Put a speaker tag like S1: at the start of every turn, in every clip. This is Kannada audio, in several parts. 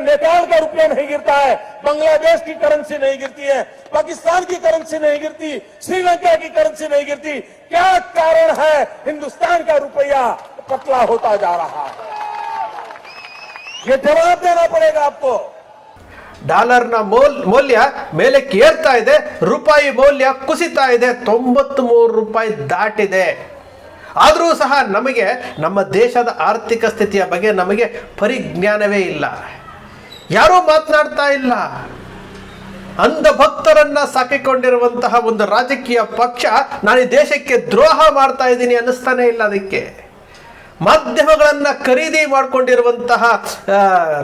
S1: नेपाल का रुपया नहीं गिरता है, बांग्लादेश की करेंसी नहीं गिरती है, पाकिस्तान की करेंसी नहीं गिरती, श्रीलंका की करेंसी नहीं गिरती। क्या कारण है हिंदुस्तान का रुपया पतला होता जा रहा है? ये जवाब देना पड़ेगा आपको।
S2: ಡಾಲರ್ನ ಮೌಲ್ಯ ಮೇಲಕ್ಕೆ ಏರ್ತಾ ಇದೆ, ರೂಪಾಯಿ ಮೌಲ್ಯ ಕುಸಿತಾ ಇದೆ, 93 ರೂಪಾಯಿ ದಾಟಿದೆ. ಆದರೂ ಸಹ ನಮಗೆ ನಮ್ಮ ದೇಶದ ಆರ್ಥಿಕ ಸ್ಥಿತಿಯ ಬಗ್ಗೆ ನಮಗೆ ಪರಿಜ್ಞಾನವೇ ಇಲ್ಲ, ಯಾರೂ ಮಾತನಾಡ್ತಾ ಇಲ್ಲ. ಅಂಧ ಭಕ್ತರನ್ನ ಸಾಕಿಕೊಂಡಿರುವಂತಹ ಒಂದು ರಾಜಕೀಯ ಪಕ್ಷ ನಾನು ಈ ದೇಶಕ್ಕೆ ದ್ರೋಹ ಮಾಡ್ತಾ ಇದ್ದೀನಿ ಅನ್ನಿಸ್ತಾನೆ ಇಲ್ಲ. ಅದಕ್ಕೆ ಮಾಧ್ಯಮಗಳನ್ನು ಖರೀದಿ ಮಾಡಿಕೊಂಡಿರುವಂತಹ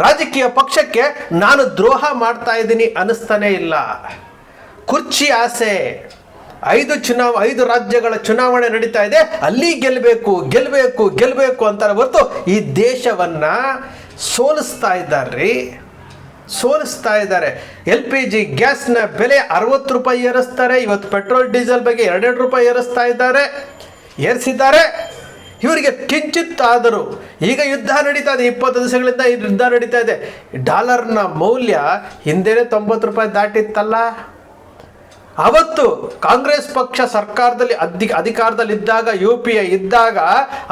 S2: ರಾಜಕೀಯ ಪಕ್ಷಕ್ಕೆ ನಾನು ದ್ರೋಹ ಮಾಡ್ತಾ ಇದ್ದೀನಿ ಅನ್ನಿಸ್ತಾನೆ ಇಲ್ಲ. ಕುರ್ಚಿ ಆಸೆ, 5 ರಾಜ್ಯಗಳ ಚುನಾವಣೆ ನಡೀತಾ ಇದೆ, ಅಲ್ಲಿ ಗೆಲ್ಲಬೇಕು ಅಂತಾರೆ ಹೊರತು ಈ ದೇಶವನ್ನ ಸೋಲಿಸ್ತಾ ಇದ್ದಾರೆ. LPG ಗ್ಯಾಸ್ನ ಬೆಲೆ 60 ರೂಪಾಯಿ ಏರಿಸ್ತಾರೆ. ಇವತ್ತು ಪೆಟ್ರೋಲ್ ಡೀಸೆಲ್ ಬಗ್ಗೆ 2 ರೂಪಾಯಿ ಏರಿಸಿದ್ದಾರೆ. ಇವರಿಗೆ ಕಿಂಚಿತ್ ಆದರೂ ಈಗ ಯುದ್ಧ ನಡೀತಾ ಇದೆ, 20 ದಿವಸಗಳಿಂದ ಯುದ್ಧ ನಡೀತಾ ಇದೆ. ಡಾಲರ್ನ ಮೌಲ್ಯ ಹಿಂದೆನೇ 90 ರೂಪಾಯಿ ದಾಟಿತ್ತಲ್ಲ. ಅವತ್ತು ಕಾಂಗ್ರೆಸ್ ಪಕ್ಷ ಸರ್ಕಾರದಲ್ಲಿ ಅಧಿಕಾರದಲ್ಲಿದ್ದಾಗ, UPA ಇದ್ದಾಗ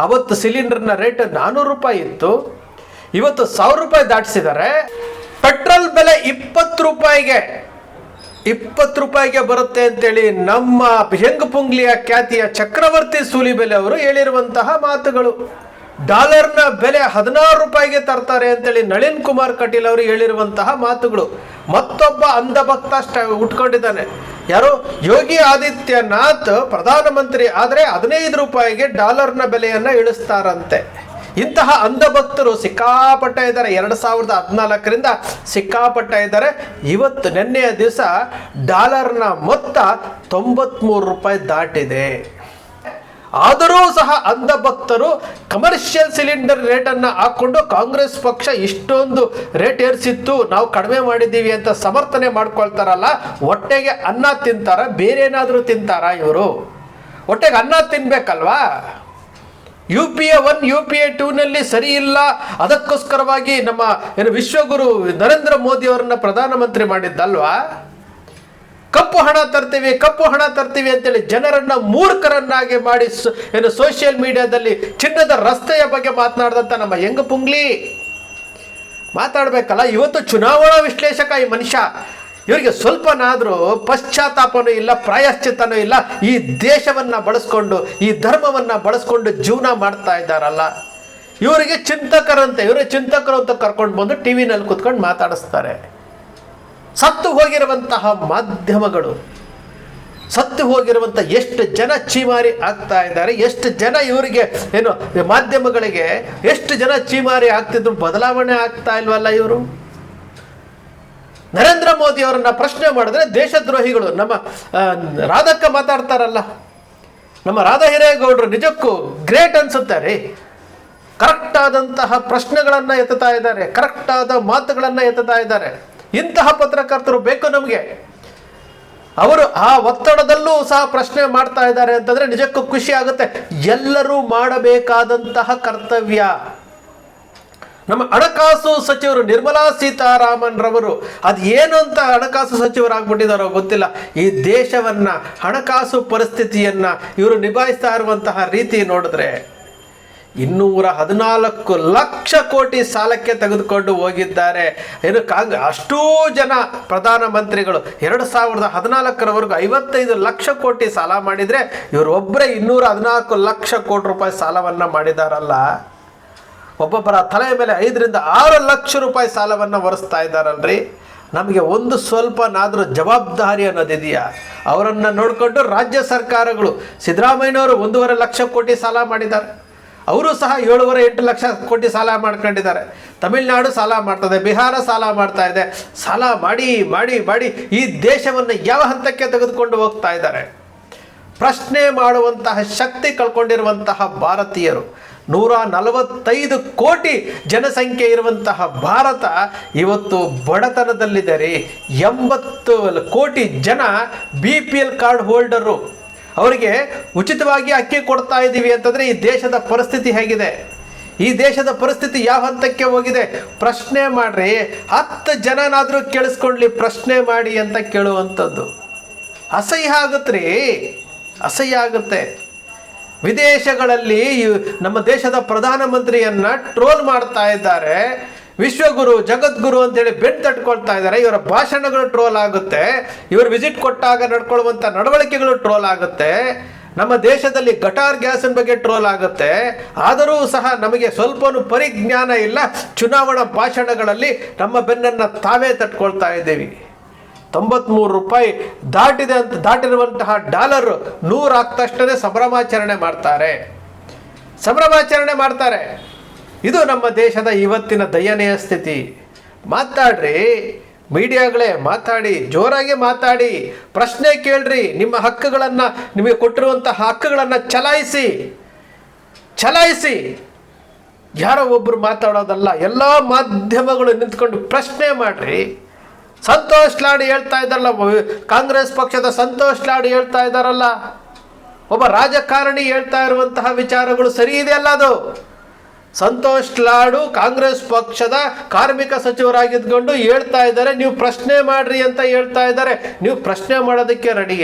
S2: ಅವತ್ತು ಸಿಲಿಂಡರ್ನ ರೇಟ್ 400 ರೂಪಾಯಿ ಇತ್ತು. ಇವತ್ತು 1000 ರೂಪಾಯಿ ದಾಟಿಸಿದ್ದಾರೆ. ಪೆಟ್ರೋಲ್ ಬೆಲೆ 20 ರೂಪಾಯಿಗೆ ಬರುತ್ತೆ ಅಂತೇಳಿ ನಮ್ಮ ಹೆಂಗಪುಂಗ್ಲಿಯ ಖ್ಯಾತಿಯ ಚಕ್ರವರ್ತಿ ಸೂಲಿಬೆಲೆ ಅವರು ಹೇಳಿರುವಂತಹ ಮಾತುಗಳು. ಡಾಲರ್ನ ಬೆಲೆ 16 ರೂಪಾಯಿಗೆ ತರ್ತಾರೆ ಅಂತೇಳಿ ನಳಿನ್ ಕುಮಾರ್ ಕಟೀಲ್ ಅವರು ಹೇಳಿರುವಂತಹ ಮಾತುಗಳು. ಮತ್ತೊಬ್ಬ ಅಂಧಭಕ್ತ ಉಟ್ಕೊಂಡಿದ್ದಾನೆ, ಯಾರು? ಯೋಗಿ ಆದಿತ್ಯನಾಥ್ ಪ್ರಧಾನಮಂತ್ರಿ ಆದರೆ 15 ರೂಪಾಯಿಗೆ ಡಾಲರ್ನ ಬೆಲೆಯನ್ನು ಇಳಿಸ್ತಾರಂತೆ. ಇಂತಹ ಅಂಧಭಕ್ತರು ಸಿಕ್ಕಾಪಟ್ಟೆ ಇದ್ದಾರೆ. 2014ರಿಂದ ಸಿಕ್ಕಾಪಟ್ಟೆ ಇದ್ದಾರೆ. ಇವತ್ತು ನಿನ್ನೆಯ ದಿವಸ ಡಾಲರ್ನ ಮೊತ್ತ 93 ರೂಪಾಯಿ ದಾಟಿದೆ. ಆದರೂ ಸಹ ಅಂಧಭಕ್ತರು ಕಮರ್ಷಿಯಲ್ ಸಿಲಿಂಡರ್ ರೇಟನ್ನು ಹಾಕ್ಕೊಂಡು ಕಾಂಗ್ರೆಸ್ ಪಕ್ಷ ಇಷ್ಟೊಂದು ರೇಟ್ ಏರಿಸಿತ್ತು, ನಾವು ಕಡಿಮೆ ಮಾಡಿದ್ದೀವಿ ಅಂತ ಸಮರ್ಥನೆ ಮಾಡ್ಕೊಳ್ತಾರಲ್ಲ. ಹೊಟ್ಟೆಗೆ ಅನ್ನ ತಿಂತಾರ, ಬೇರೆ ಏನಾದರೂ ತಿಂತಾರ? ಇವರು ಹೊಟ್ಟೆಗೆ ಅನ್ನ ತಿನ್ಬೇಕಲ್ವಾ? UPA 1 UPA 2ನಲ್ಲಿ ಸರಿ ಇಲ್ಲ, ಅದಕ್ಕೋಸ್ಕರವಾಗಿ ನಮ್ಮ ವಿಶ್ವಗುರು ನರೇಂದ್ರ ಮೋದಿ ಅವರನ್ನ ಪ್ರಧಾನಮಂತ್ರಿ ಮಾಡಿದ್ದಲ್ವಾ? ಕಪ್ಪು ಹಣ ತರ್ತೀವಿ ಅಂತೇಳಿ ಜನರನ್ನ ಮೂರ್ಖರನ್ನಾಗಿ ಮಾಡಿ ಸೋಷಿಯಲ್ ಮೀಡಿಯಾದಲ್ಲಿ ಚಿನ್ನದ ರಸ್ತೆಯ ಬಗ್ಗೆ ಮಾತನಾಡಿದಂಥ ನಮ್ಮ ಹೆಂಗಪುಂಗ್ಲಿ ಮಾತಾಡಬೇಕಲ್ಲ. ಇವತ್ತು ಚುನಾವಣಾ ವಿಶ್ಲೇಷಕ ಈ ಮನುಷ್ಯ. ಇವರಿಗೆ ಸ್ವಲ್ಪನಾದರೂ ಪಶ್ಚಾತ್ತಾಪನೂ ಇಲ್ಲ, ಪ್ರಾಯಶ್ಚಿತ್ತನೂ ಇಲ್ಲ. ಈ ದೇಶವನ್ನು ಬಳಸ್ಕೊಂಡು, ಈ ಧರ್ಮವನ್ನು ಬಳಸ್ಕೊಂಡು ಜೀವನ ಮಾಡ್ತಾ ಇದ್ದಾರಲ್ಲ. ಇವರಿಗೆ ಚಿಂತಕರು ಅಂತ ಕರ್ಕೊಂಡು ಬಂದು ಟಿವಿನಲ್ಲಿ ಕೂತ್ಕೊಂಡು ಮಾತಾಡಿಸ್ತಾರೆ. ಸತ್ತು ಹೋಗಿರುವಂತಹ ಮಾಧ್ಯಮಗಳು, ಸತ್ತು ಹೋಗಿರುವಂಥ ಎಷ್ಟು ಜನ ಚೀಮಾರಿ ಆಗ್ತಾ ಇದ್ದಾರೆ, ಎಷ್ಟು ಜನ ಇವರಿಗೆ ಮಾಧ್ಯಮಗಳಿಗೆ ಎಷ್ಟು ಜನ ಚೀಮಾರಿ ಆಗ್ತಿದ್ರು, ಬದಲಾವಣೆ ಆಗ್ತಾ ಇಲ್ವಲ್ಲ ಇವರು? ನರೇಂದ್ರ ಮೋದಿ ಅವರನ್ನ ಪ್ರಶ್ನೆ ಮಾಡಿದ್ರೆ ದೇಶದ್ರೋಹಿಗಳು. ನಮ್ಮ ರಾಧಕ್ಕ ಮಾತಾಡ್ತಾರಲ್ಲ, ನಮ್ಮ ರಾಧಾ ಹಿರೇಗೌಡರು ನಿಜಕ್ಕೂ ಗ್ರೇಟ್ ಅನ್ಸುತ್ತೆ ರೀ. ಕರೆಕ್ಟ್ ಆದಂತಹ ಪ್ರಶ್ನೆಗಳನ್ನು ಎತ್ತುತ್ತಾ ಇದ್ದಾರೆ, ಕರೆಕ್ಟ್ ಆದ ಮಾತುಗಳನ್ನು ಎತ್ತುತ್ತಾ ಇದ್ದಾರೆ. ಇಂತಹ ಪತ್ರಕರ್ತರು ಬೇಕು ನಮಗೆ. ಅವರು ಆ ಒತ್ತಡದಲ್ಲೂ ಸಹ ಪ್ರಶ್ನೆ ಮಾಡ್ತಾ ಇದ್ದಾರೆ ಅಂತಂದ್ರೆ ನಿಜಕ್ಕೂ ಖುಷಿ ಆಗುತ್ತೆ. ಎಲ್ಲರೂ ಮಾಡಬೇಕಾದಂತಹ ಕರ್ತವ್ಯ. ನಮ್ಮ ಹಣಕಾಸು ಸಚಿವರು ನಿರ್ಮಲಾ ಸೀತಾರಾಮನ್ ರವರು ಏನು ಅಂತ ಹಣಕಾಸು ಸಚಿವರಾಗ್ಬಿಟ್ಟಿದಾರೋ ಗೊತ್ತಿಲ್ಲ. ಈ ದೇಶವನ್ನ ಹಣಕಾಸು ಪರಿಸ್ಥಿತಿಯನ್ನ ಇವರು ನಿಭಾಯಿಸ್ತಾ ಇರುವಂತಹ ರೀತಿ ನೋಡಿದ್ರೆ 214 ಲಕ್ಷ ಕೋಟಿ ಸಾಲಕ್ಕೆ ತೆಗೆದುಕೊಂಡು ಹೋಗಿದ್ದಾರೆ. ಅಷ್ಟೂ ಜನ ಪ್ರಧಾನಮಂತ್ರಿಗಳು 2014ರವರೆಗೂ 55 ಲಕ್ಷ ಕೋಟಿ ಸಾಲ ಮಾಡಿದರೆ ಇವರು ಒಬ್ಬರೇ 214 ಲಕ್ಷ ಕೋಟಿ ರೂಪಾಯಿ ಸಾಲವನ್ನು ಮಾಡಿದಾರಲ್ಲ. ಒಬ್ಬೊಬ್ಬರ ತಲೆ ಮೇಲೆ 5 ರಿಂದ 6 ಲಕ್ಷ ರೂಪಾಯಿ ಸಾಲವನ್ನು ಹೊರಿಸ್ತಾ ಇದ್ದಾರಲ್ರಿ. ನಮಗೆ ಒಂದು ಸ್ವಲ್ಪನಾದರೂ ಜವಾಬ್ದಾರಿ ಅನ್ನೋದಿದೆಯಾ? ಅವರನ್ನು ನೋಡಿಕೊಂಡು ರಾಜ್ಯ ಸರ್ಕಾರಗಳು, ಸಿದ್ದರಾಮಯ್ಯನವರು 1.5 ಲಕ್ಷ ಕೋಟಿ ಸಾಲ ಮಾಡಿದ್ದಾರೆ. ಅವರು ಸಹ 7.8 ಲಕ್ಷ ಕೋಟಿ ಸಾಲ ಮಾಡ್ಕೊಂಡಿದ್ದಾರೆ. ತಮಿಳುನಾಡು ಸಾಲ ಮಾಡ್ತದೆ, ಬಿಹಾರ ಸಾಲ ಮಾಡ್ತಾ ಇದೆ. ಸಾಲ ಮಾಡಿ ಮಾಡಿ ಮಾಡಿ ಈ ದೇಶವನ್ನು ಯಾವ ಹಂತಕ್ಕೆ ತೆಗೆದುಕೊಂಡು ಹೋಗ್ತಾ ಇದ್ದಾರೆ? ಪ್ರಶ್ನೆ ಮಾಡುವಂತಹ ಶಕ್ತಿ ಕಳ್ಕೊಂಡಿರುವಂತಹ ಭಾರತೀಯರು, 145 ಕೋಟಿ ಜನಸಂಖ್ಯೆ ಇರುವಂತಹ ಭಾರತ ಇವತ್ತು ಬಡತನದಲ್ಲಿದೆ ರೀ. 80 ಕೋಟಿ ಜನ BPL ಕಾರ್ಡ್ ಹೋಲ್ಡರು. ಅವರಿಗೆ ಉಚಿತವಾಗಿ ಅಕ್ಕಿ ಕೊಡ್ತಾ ಇದ್ದೀವಿ ಅಂತಂದರೆ ಈ ದೇಶದ ಪರಿಸ್ಥಿತಿ ಹೇಗಿದೆ? ಈ ದೇಶದ ಪರಿಸ್ಥಿತಿ ಯಾವ ಹಂತಕ್ಕೆ ಹೋಗಿದೆ ಪ್ರಶ್ನೆ ಮಾಡ್ರಿ. 10 ಜನನಾದರೂ ಕೇಳಿಸ್ಕೊಳ್ಳಿ, ಪ್ರಶ್ನೆ ಮಾಡಿ ಅಂತ ಕೇಳುವಂಥದ್ದು ಅಸಹ್ಯ ಆಗುತ್ತೆ, ಅಸಹ್ಯ ಆಗುತ್ತೆ. ವಿದೇಶಗಳಲ್ಲಿ ನಮ್ಮ ದೇಶದ ಪ್ರಧಾನಮಂತ್ರಿಯನ್ನ ಟ್ರೋಲ್ ಮಾಡ್ತಾ ಇದ್ದಾರೆ, ವಿಶ್ವಗುರು ಜಗದ್ಗುರು ಅಂತೇಳಿ ಬೆನ್ನು ತಟ್ಕೊಳ್ತಾ ಇದ್ದಾರೆ. ಇವರ ಭಾಷಣಗಳು ಟ್ರೋಲ್ ಆಗುತ್ತೆ, ಇವರು ವಿಸಿಟ್ ಕೊಟ್ಟಾಗ ನಡ್ಕೊಳ್ಳುವಂಥ ನಡವಳಿಕೆಗಳು ಟ್ರೋಲ್ ಆಗುತ್ತೆ. ನಮ್ಮ ದೇಶದಲ್ಲಿ ಗಟಾರ್ ಗ್ಯಾಸಿನ ಬಗ್ಗೆ ಟ್ರೋಲ್ ಆಗುತ್ತೆ. ಆದರೂ ಸಹ ನಮಗೆ ಸ್ವಲ್ಪನೂ ಪರಿಜ್ಞಾನ ಇಲ್ಲ. ಚುನಾವಣಾ ಭಾಷಣಗಳಲ್ಲಿ ನಮ್ಮ ಬೆನ್ನನ್ನು ತಾವೇ ತಟ್ಕೊಳ್ತಾ ಇದ್ದೀವಿ. 93 ರೂಪಾಯಿ ದಾಟಿರುವಂತಹ ಡಾಲರ್ 100 ಆಗ್ದ ತಕ್ಷಣ ಸಂಭ್ರಮಾಚರಣೆ ಮಾಡ್ತಾರೆ. ಇದು ನಮ್ಮ ದೇಶದ ಇವತ್ತಿನ ದಯನೀಯ ಸ್ಥಿತಿ. ಮಾತಾಡ್ರಿ ಮೀಡಿಯಾಗಳೇ, ಮಾತಾಡಿ, ಜೋರಾಗಿ ಮಾತಾಡಿ, ಪ್ರಶ್ನೆ ಕೇಳ್ರಿ. ನಿಮ್ಮ ಹಕ್ಕುಗಳನ್ನು, ನಿಮಗೆ ಕೊಟ್ಟಿರುವಂತಹ ಹಕ್ಕುಗಳನ್ನು ಚಲಾಯಿಸಿ. ಯಾರೋ ಒಬ್ಬರು ಮಾತಾಡೋದಲ್ಲ, ಎಲ್ಲ ಮಾಧ್ಯಮಗಳು ನಿಂತ್ಕೊಂಡು ಪ್ರಶ್ನೆ ಮಾಡ್ರಿ. ಸಂತೋಷ್ ಲಾಡ್ ಹೇಳ್ತಾ ಇದ್ದಾರಲ್ಲ, ಕಾಂಗ್ರೆಸ್ ಪಕ್ಷದ ಸಂತೋಷ್ ಲಾಡ್ ಹೇಳ್ತಾ ಇದ್ದಾರಲ್ಲ, ಒಬ್ಬ ರಾಜಕಾರಣಿ ಹೇಳ್ತಾ ಇರುವಂತಹ ವಿಚಾರಗಳು ಸರಿ ಇದೆಯಲ್ಲ? ಅದು ಸಂತೋಷ್ ಲಾಡು ಕಾಂಗ್ರೆಸ್ ಪಕ್ಷದ ಕಾರ್ಮಿಕ ಸಚಿವರಾಗಿದ್ಕೊಂಡು ಹೇಳ್ತಾ ಇದ್ದಾರೆ, ನೀವು ಪ್ರಶ್ನೆ ಮಾಡ್ರಿ ಅಂತ ಹೇಳ್ತಾ ಇದ್ದಾರೆ. ನೀವು ಪ್ರಶ್ನೆ ಮಾಡೋದಕ್ಕೆ ರೆಡಿ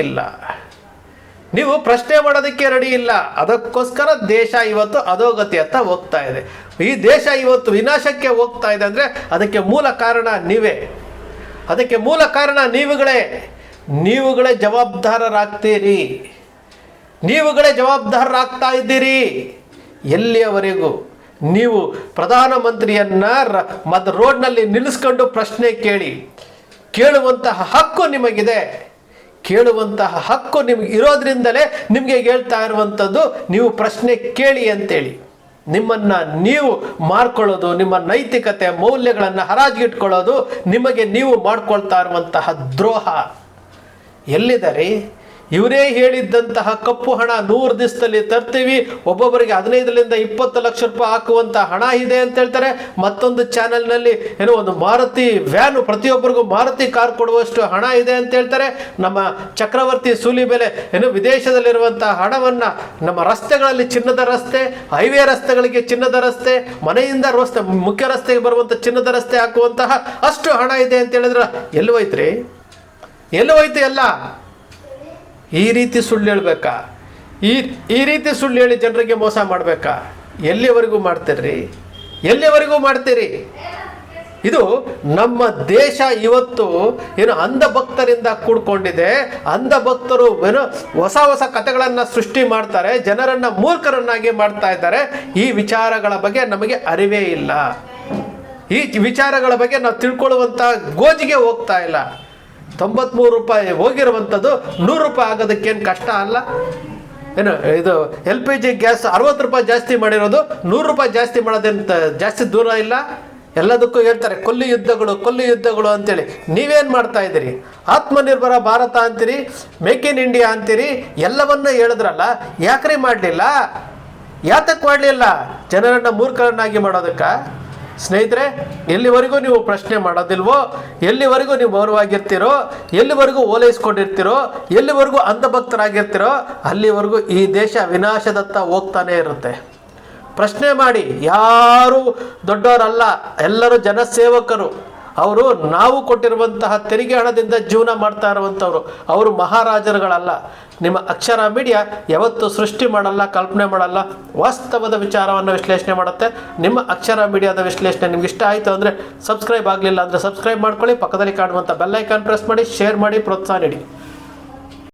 S2: ಇಲ್ಲ. ಅದಕ್ಕೋಸ್ಕರ ದೇಶ ಇವತ್ತು ಅಧೋಗತಿಯತ್ತ ಹೋಗ್ತಾ ಇದೆ. ಈ ದೇಶ ಇವತ್ತು ವಿನಾಶಕ್ಕೆ ಹೋಗ್ತಾ ಇದೆ ಅಂದರೆ ಅದಕ್ಕೆ ಮೂಲ ಕಾರಣ ನೀವುಗಳೇ ಜವಾಬ್ದಾರರಾಗ್ತೀರಿ. ನೀವುಗಳೇ ಜವಾಬ್ದಾರರಾಗ್ತಾ ಇದ್ದೀರಿ. ಎಲ್ಲಿಯವರೆಗೂ ನೀವು ಪ್ರಧಾನಮಂತ್ರಿಯನ್ನ ರೋಡ್ನಲ್ಲಿ ನಿಲ್ಲಿಸ್ಕೊಂಡು ಪ್ರಶ್ನೆ ಕೇಳುವಂತಹ ಹಕ್ಕು ನಿಮಗಿದೆ. ಕೇಳುವಂತಹ ಹಕ್ಕು ನಿಮಗೆ ಇರೋದ್ರಿಂದಲೇ ನಿಮಗೆ ಹೇಳ್ತಾ ಇರುವಂಥದ್ದು, ನೀವು ಪ್ರಶ್ನೆ ಕೇಳಿ ಅಂತೇಳಿ. ನಿಮ್ಮನ್ನು ನೀವು ಮಾಡ್ಕೊಳ್ಳೋದು, ನಿಮ್ಮ ನೈತಿಕತೆ ಮೌಲ್ಯಗಳನ್ನು ಹರಾಜಿಗಿಟ್ಕೊಳ್ಳೋದು ನಿಮಗೆ ನೀವು ಮಾಡ್ಕೊಳ್ತಾ ಇರುವಂತಹ ದ್ರೋಹ. ಎಲ್ಲಿದ್ದಾರೆ? ಇವರೇ ಹೇಳಿದ್ದಂತಹ ಕಪ್ಪು ಹಣ 100 ದಿವಸದಲ್ಲಿ ತರ್ತೀವಿ, ಒಬ್ಬೊಬ್ಬರಿಗೆ 15ರಿಂದ 20 ಲಕ್ಷ ರೂಪಾಯಿ ಹಾಕುವಂಥ ಹಣ ಇದೆ ಅಂತ ಹೇಳ್ತಾರೆ. ಮತ್ತೊಂದು ಚಾನೆಲ್ನಲ್ಲಿ ಏನೋ ಒಂದು ಮಾರುತಿ ವ್ಯಾನು, ಪ್ರತಿಯೊಬ್ಬರಿಗೂ ಮಾರುತಿ ಕಾರ್ ಕೊಡುವಷ್ಟು ಹಣ ಇದೆ ಅಂತ ಹೇಳ್ತಾರೆ. ನಮ್ಮ ಚಕ್ರವರ್ತಿ ಸೂಲಿಬೆಲೆ ಏನು ವಿದೇಶದಲ್ಲಿರುವಂತಹ ಹಣವನ್ನು ನಮ್ಮ ರಸ್ತೆಗಳಲ್ಲಿ ಚಿನ್ನದ ರಸ್ತೆ, ಹೈವೇ ರಸ್ತೆಗಳಿಗೆ ಚಿನ್ನದ ರಸ್ತೆ, ಮನೆಯಿಂದ ಮುಖ್ಯ ರಸ್ತೆಗೆ ಬರುವಂಥ ಚಿನ್ನದ ರಸ್ತೆ ಹಾಕುವಂತಹ ಅಷ್ಟು ಹಣ ಇದೆ ಅಂತ ಹೇಳಿದ್ರೆ ಎಲ್ಲಿ ಹೋಯ್ತು ಎಲ್ಲ? ಈ ರೀತಿ ಸುಳ್ಳು ಹೇಳ್ಬೇಕಾ? ಈ ರೀತಿ ಸುಳ್ಳು ಹೇಳಿ ಜನರಿಗೆ ಮೋಸ ಮಾಡಬೇಕಾ? ಎಲ್ಲಿವರೆಗೂ ಮಾಡ್ತೀರಿ? ಇದು ನಮ್ಮ ದೇಶ ಇವತ್ತು ಏನು ಅಂಧ ಭಕ್ತರಿಂದ ಕೂಡ್ಕೊಂಡಿದೆ. ಅಂಧ ಭಕ್ತರು ಏನು ಹೊಸ ಕಥೆಗಳನ್ನು ಸೃಷ್ಟಿ ಮಾಡ್ತಾರೆ, ಜನರನ್ನು ಮೂರ್ಖರನ್ನಾಗಿ ಮಾಡ್ತಾ ಇದ್ದಾರೆ. ಈ ವಿಚಾರಗಳ ಬಗ್ಗೆ ನಮಗೆ ಅರಿವೇ ಇಲ್ಲ. ಈ ವಿಚಾರಗಳ ಬಗ್ಗೆ ನಾವು ತಿಳ್ಕೊಳ್ಳುವಂಥ ಗೋಜಿಗೆ ಹೋಗ್ತಾ ಇಲ್ಲ. 93 ರೂಪಾಯಿ ಹೋಗಿರುವಂಥದ್ದು 100 ರೂಪಾಯಿ ಆಗೋದಕ್ಕೇನು ಕಷ್ಟ ಅಲ್ಲ ಏನು? ಇದು LPG ಗ್ಯಾಸ್ 60 ರೂಪಾಯಿ ಜಾಸ್ತಿ ಮಾಡಿರೋದು 100 ರೂಪಾಯಿ ಜಾಸ್ತಿ ಮಾಡೋದೇಂತ ಜಾಸ್ತಿ ದೂರ ಇಲ್ಲ. ಎಲ್ಲದಕ್ಕೂ ಹೇಳ್ತಾರೆ ಕೊಲ್ಲಿ ಯುದ್ಧಗಳು ಅಂತೇಳಿ. ನೀವೇನು ಮಾಡ್ತಾ ಇದ್ದೀರಿ? ಆತ್ಮನಿರ್ಭರ ಭಾರತ ಅಂತೀರಿ, ಮೇಕ್ ಇನ್ ಇಂಡಿಯಾ ಅಂತೀರಿ, ಎಲ್ಲವನ್ನೂ ಹೇಳಿದ್ರಲ್ಲ, ಯಾಕ್ರಿ ಮಾಡಲಿಲ್ಲ? ಯಾತಕ್ಕೆ ಮಾಡಲಿಲ್ಲ? ಜನರನ್ನು ಮೂರ್ಖರನ್ನಾಗಿ ಮಾಡೋದಕ್ಕೆ. ಸ್ನೇಹಿತರೆ, ಎಲ್ಲಿವರೆಗೂ ನೀವು ಪ್ರಶ್ನೆ ಮಾಡೋದಿಲ್ವೋ, ಎಲ್ಲಿವರೆಗೂ ನೀವು ಮೌನವಾಗಿರ್ತೀರೋ, ಎಲ್ಲಿವರೆಗೂ ಓಲೈಸ್ಕೊಂಡಿರ್ತೀರೋ, ಎಲ್ಲಿವರೆಗೂ ಅಂಧಭಕ್ತರಾಗಿರ್ತೀರೋ, ಅಲ್ಲಿವರೆಗೂ ಈ ದೇಶ ವಿನಾಶದತ್ತ ಹೋಗ್ತಾನೆ ಇರುತ್ತೆ. ಪ್ರಶ್ನೆ ಮಾಡಿ. ಯಾರು ದೊಡ್ಡವರಲ್ಲ, ಎಲ್ಲರೂ ಜನಸೇವಕರು. ಅವರು ನಾವು ಕೊಟ್ಟಿರುವಂತಹ ತೆರಿಗೆ ಹಣದಿಂದ ಜೀವನ ಮಾಡ್ತಾ ಇರುವಂಥವ್ರು. ಅವರು ಮಹಾರಾಜರುಗಳಲ್ಲ. ನಿಮ್ಮ ಅಕ್ಷರ ಮೀಡಿಯಾ ಯಾವತ್ತೂ ಸೃಷ್ಟಿ ಮಾಡಲ್ಲ, ಕಲ್ಪನೆ ಮಾಡಲ್ಲ, ವಾಸ್ತವದ ವಿಚಾರವನ್ನು ವಿಶ್ಲೇಷಣೆ ಮಾಡುತ್ತೆ. ನಿಮ್ಮ ಅಕ್ಷರ ಮೀಡಿಯಾದ ವಿಶ್ಲೇಷಣೆ ನಿಮ್ಗೆ ಇಷ್ಟ ಆಯಿತು ಅಂದರೆ ಸಬ್ಸ್ಕ್ರೈಬ್ ಆಗಲಿಲ್ಲ ಅಂದರೆ ಸಬ್ಸ್ಕ್ರೈಬ್ ಮಾಡ್ಕೊಳ್ಳಿ. ಪಕ್ಕದಲ್ಲಿ ಕಾಣುವಂಥ ಬೆಲ್ ಐಕಾನ್ ಪ್ರೆಸ್ ಮಾಡಿ, ಶೇರ್ ಮಾಡಿ, ಪ್ರೋತ್ಸಾಹ ನೀಡಿ.